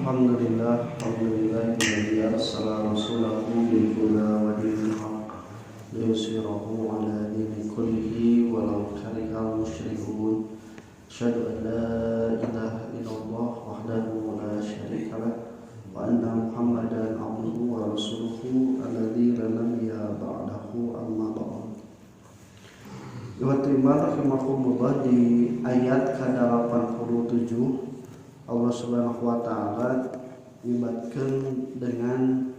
Alhamdulillahilladzi arsala rasulahu bil huda wa dinil haqq liyuzhirahu 'ala dini kullihi walau karihal musyrikun. Asyhadu an la ilaha illallah wahdahu la syarika lah wa anna Muhammadan abduhu wa rasuluhu alladzi la nabiyya ba'dahu, amma ba'd. Wa rahimahullah, di ayat ke-87 Allah Subhanahu wa taala libatkan dengan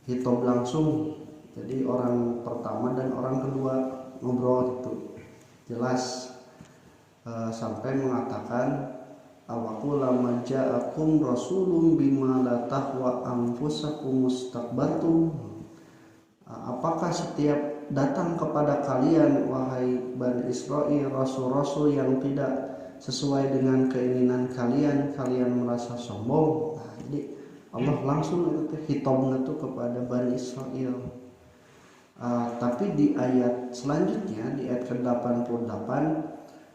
hitop langsung. Jadi orang pertama dan orang kedua ngobrol itu jelas, sampai mengatakan awaqul lama ja'akum rasulun bima la tahwa anfusakum mustakbartum. Apakah setiap datang kepada kalian wahai Bani Israil rasul-rasul yang tidak sesuai dengan keinginan kalian merasa sombong? Nah, jadi Allah langsung itu hitobnya tuh kepada Bani Israil. Tapi di ayat selanjutnya, di ayat ke-88,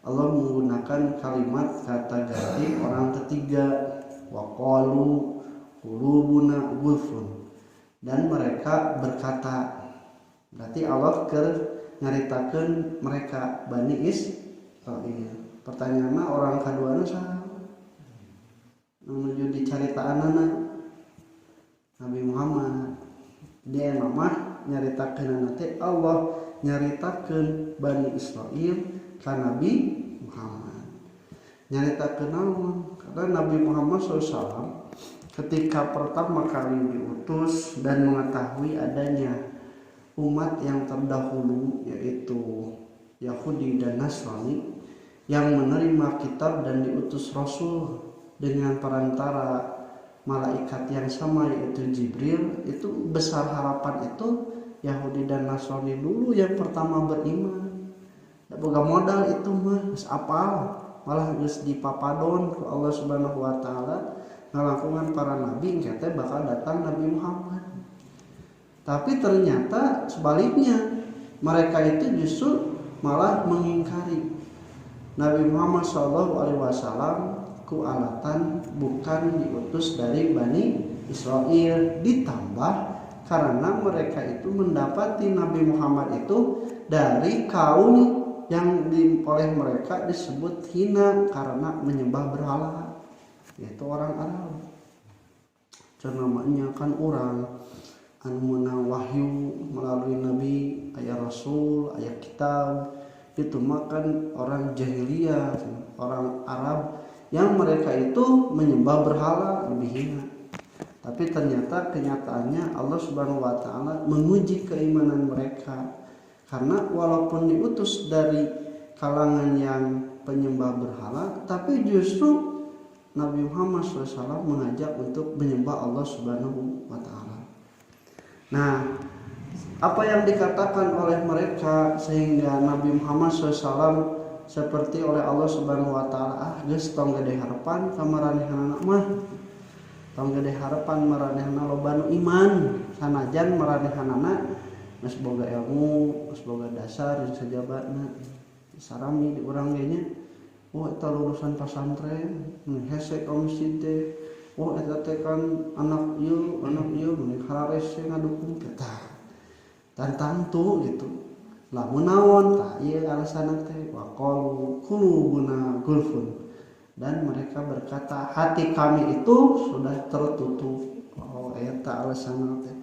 Allah menggunakan kalimat kata ganti orang ketiga, waqalu qulubuna ghulfun, dan mereka berkata. Berarti Allah nyaritakeun mereka Bani Israil. Pertanyaannya orang kaduana saha menuju dicaritaan Nabi Muhammad. Dia nama nyaritakeun nanti Allah nyaritakeun Bani Israil ka Nabi Muhammad. Nyaritakeun naon? Karena Nabi Muhammad SAW ketika pertama kali diutus dan mengetahui adanya umat yang terdahulu, yaitu Yahudi dan Nasrani, yang menerima kitab dan diutus Rasul dengan perantara malaikat yang sama, yaitu Jibril, itu besar harapan itu Yahudi dan Nasrani dulu yang pertama beriman. Da boga modal itu mah geus apal, malah geus dipapadon ku Allah Subhanahu wa taala ngalakungan para nabi engke teh bakal datang Nabi Muhammad. Tapi ternyata sebaliknya, mereka itu justru malah mengingkari Nabi Muhammad SAW ku alatan bukan diutus dari Bani Israil, ditambah karena mereka itu mendapati Nabi Muhammad itu dari kaum yang oleh mereka disebut hina karena menyembah berhala, yaitu orang Arab. Namanya kan orang anu wahyu melalui Nabi, ayat Rasul, ayat kitab, itu makan orang jahiliyah, orang Arab yang mereka itu menyembah berhala, lebih hina. Tapi ternyata kenyataannya Allah Subhanahu wa taala menguji keimanan mereka, karena walaupun diutus dari kalangan yang penyembah berhala, tapi justru Nabi Muhammad SAW mengajak untuk menyembah Allah Subhanahu wa taala. Nah, apa yang dikatakan oleh mereka sehingga Nabi Muhammad SAW seperti oleh Allah Subhanahu wa taala, geus tong gede harapan ka maranehanna mah, tong gede harapan maranehanna loba nu iman, sanajan maranehanna geus boga ilmu, geus boga dasar jeung sajabatna. Sarami di urang ge nya, oh eta lulusan pesantren, hese ka masjid teh, oh eta teh kan anak ieu mun harares ngadukung kita. Tantang tuh gitu, lamun naon tah ieu alasanna teh waqalu qulubuna ghulfun, dan mereka berkata hati kami itu sudah tertutup. Oh eta alasanna teh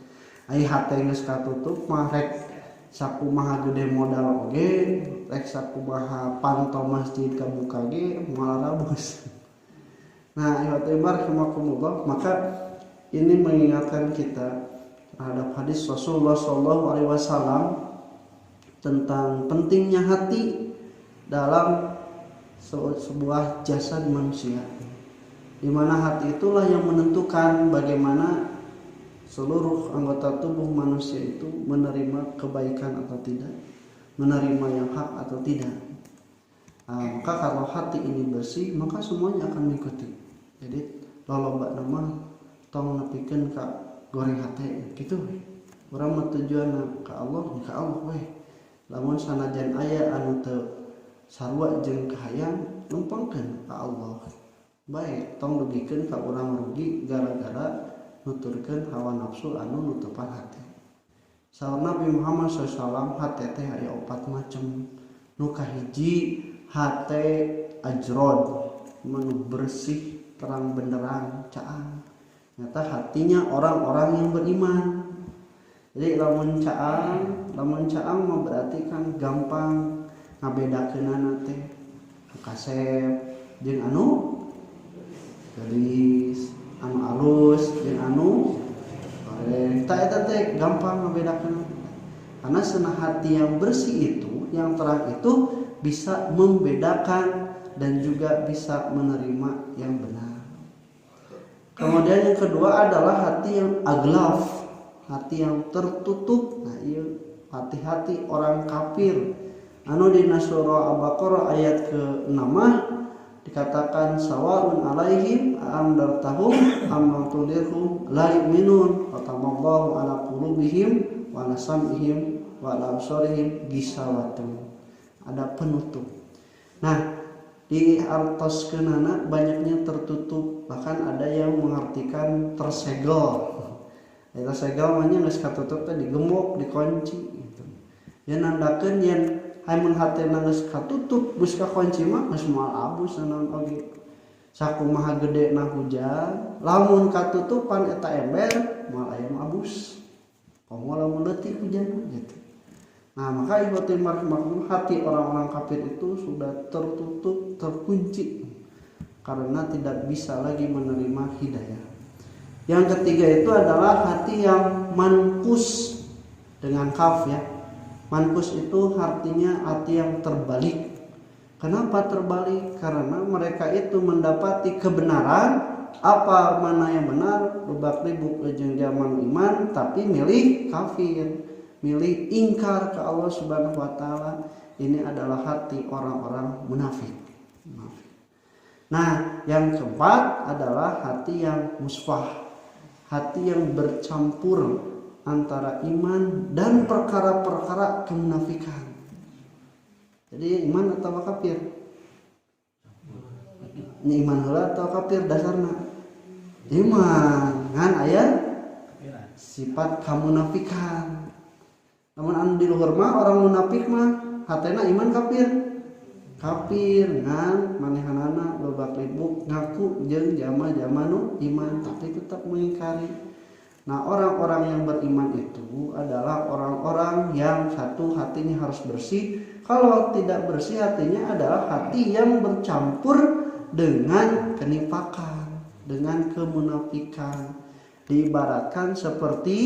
ai hate geus katutup mah rek sakumaha gede modal oge, rek sakumaha panto masjid kabuka ge malah rabus. Nah, ya tabarakallah, maka ini mengingatkan kita terhadap hadis Rasulullah SAW tentang pentingnya hati dalam sebuah jasad manusia, di mana hati itulah yang menentukan bagaimana seluruh anggota tubuh manusia itu menerima kebaikan atau tidak, menerima yang hak atau tidak. Maka kalau hati ini bersih, maka semuanya akan mengikuti. Jadi loloba nama tong nepikeun ka goreng hate gitu we. Urang mah tujuanna ka Allah we. Lamun sanajan aya anu teu sarua jeung kahayang numpangkeun ka Allah. baik tong dugikeun ka urang rugi gara-gara nuturkeun hawa nafsu anu nutupan hati. Saur Nabi Muhammad SAW hate teh aya 4 macam. Nu kahiji hate ajrod, manu bersih terang benderang caang. Nyata hatinya orang-orang yang beriman. Jadi lamun caang mah berarti kan gampang ngabedakeunana teh kasep jeung anu gadis, anu alus jeung anu goreng. Eta teh gampang ngabedakeun. Karena senah hati yang bersih itu, yang terang itu bisa membedakan dan juga bisa menerima yang benar. Kemudian yang kedua adalah hati yang aglaf, hati yang tertutup. Nah, iya hati-hati orang kafir. Anu dina surah Al-Baqarah ayat ke-6 dikatakan sawaun alaihim amdartahum am tundirhum la yu'minun fatamallahu ala qulubihim wa ala sam'ihim wa ala absarihim gisawatun. Ada penutup. Nah, di artoskeunana banyaknya tertutup, bahkan ada yang mengartikan tersegel. Tersegel mah nya geus katutup teh digembok, dikunci gitu. Ya nandakeun yen hamun hatena geus katutup geus kakunci mah geus moal abus naon oge. Sakumaha gedena hujan, lamun katutupan eta ember moal aya abus. Komo lamun leutik hujan gitu. Nah, maka ibatul marhum hati orang-orang kafir itu sudah tertutup, terkunci karena tidak bisa lagi menerima hidayah. Yang ketiga itu adalah hati yang mankus dengan kaf ya. Mankus itu artinya hati yang terbalik. Kenapa terbalik? Karena mereka itu mendapati kebenaran, apa mana yang benar, lubak libuk jeung jaman iman, tapi milih kafir, milih ingkar ke Allah Subhanahu wa taala. Ini adalah hati orang-orang munafik. Nah, yang keempat adalah hati yang musfah, hati yang bercampur antara iman dan perkara-perkara kemunafikan. Jadi iman atau kafir? Ini iman heula atau kafir dasarna? Iman, ngan aya sifat kemunafikan. Namun anu di luhur mah orang munafik mah hatena iman kafir. Kafir ngan manehanana loba libuk ngaku jeung jama-jama nu iman tapi tetap mengingkari. Nah, orang-orang yang beriman itu adalah orang-orang yang satu hatinya harus bersih. Kalau tidak bersih hatinya adalah hati yang bercampur dengan kenifakan, dengan kemunafikan. Diibaratkan seperti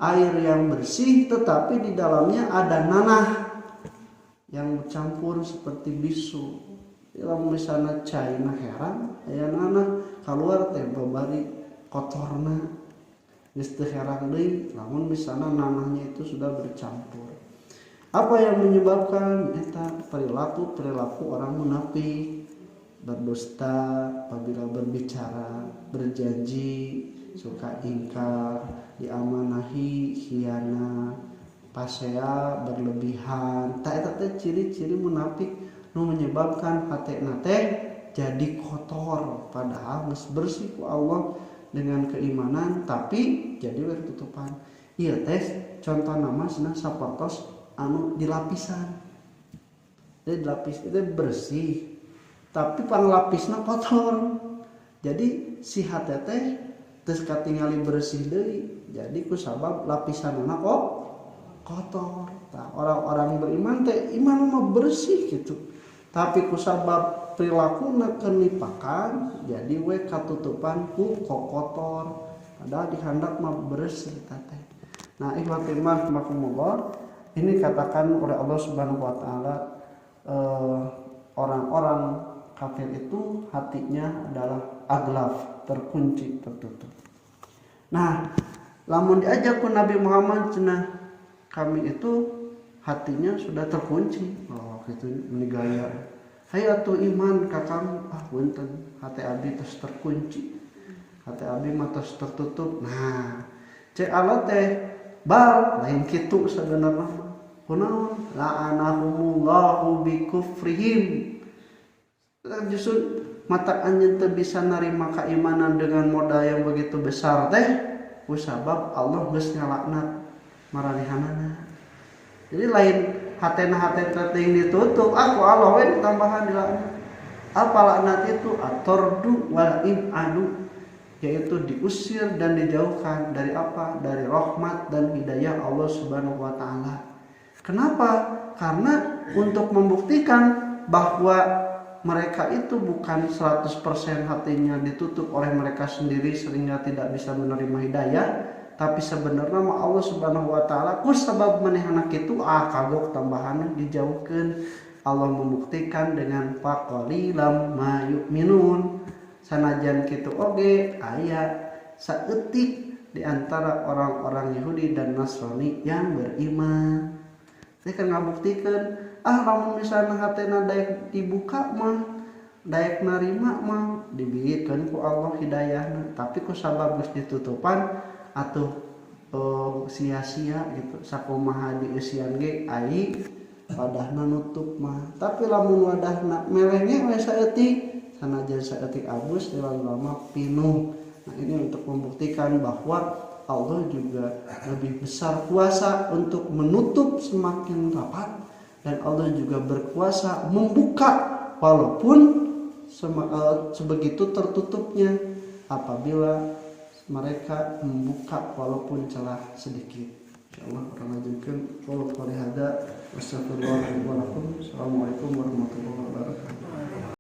air yang bersih tetapi di dalamnya ada nanah yang bercampur seperti bisu. Dalam misalnya caina heran aya nanah keluar teh babari kotorna. Geus teu heran deui lamun misalnya nanahnya itu sudah bercampur. Apa yang menyebabkan eta perilaku orang munafik? Berdusta apabila berbicara, berjanji, suka ingkar, diamanahi, khianat, pasea, berlebihan. Ta eta teh ciri-ciri munafik nu menyebabkan hatena teh jadi kotor padahal geus bersih ku Allah dengan keimanan tapi jadi tertutupan. Ieu teh contoh nama cenah sapertos anu dilapisan. Jadi dilapis itu bersih tapi panglapisna kotor. Jadi si hate teh geus katingali bersih deui. Jadi ku sabab lapisanna kok kotor. Nah, orang-orang beriman teh iman mah bersih gitu. Tapi ku sabab perilaku kenipakan jadi we katutupan ku kotor padahal dihendak mah bersih teh. Nah, ikhwatul iman rahimakumullah, ini katakan oleh Allah Subhanahu wa taala orang-orang kafir itu hatinya adalah aglaf, terkunci, tertutup. Nah, lamun diajak ku Nabi Muhammad cenah kami itu hatinya sudah terkunci. Oh, gitu ini gaya. Hai atuh iman kakang, punten hati abdi tos terkunci, hati abdi mah tos tertutup. Nah, cek Allah teh bal lain kitu sebenarnya. Kunaon la'anahumullahu bikufrihim. Justru mata anjeun teu bisa narima keimanan dengan modal yang begitu besar teh kusabab Allah geus ngalaknat maranehanana. Jadi lain hatena teuing ditutup aku Allah we tambahan dilaknat. Apa laknat itu? Atordu wal ibadu, yaitu diusir dan dijauhkan dari apa? Dari rahmat dan hidayah Allah Subhanahu wa taala. Kenapa? Karena untuk membuktikan bahwa mereka itu bukan 100% hatinya ditutup oleh mereka sendiri sehingga tidak bisa menerima hidayah, tapi sebenarnya Allah Subhanahu wa taala ku sabab manehna kitu kagok tambahan dijauhkeun. Allah membuktikan dengan faqalilam ma yu'minun. Sanajan kitu oge aya saeutik di antara orang-orang Yahudi dan Nasrani yang beriman. Teh kan ngabuktikeun lamun misalnya hatena daek dibuka mah daek narima mah dibikeun ku Allah hidayahna, tapi ku sabab geus ditutupan atuh sia-sia gitu sakumaha dieusian ge ai wadahna nutup mah. Tapi lamun wadahna melenge we saeutik sanajan saeutik abus lama pinuh. Nah ini untuk membuktikan bahwa Allah juga lebih besar kuasa untuk menutup semakin rapat, dan Allah juga berkuasa membuka walaupun sebegitu tertutupnya apabila mereka membuka walaupun celah sedikit. Insyaallah orang ajarkan qul qali hada wassalamualaikum warahmatullahi wabarakatuh.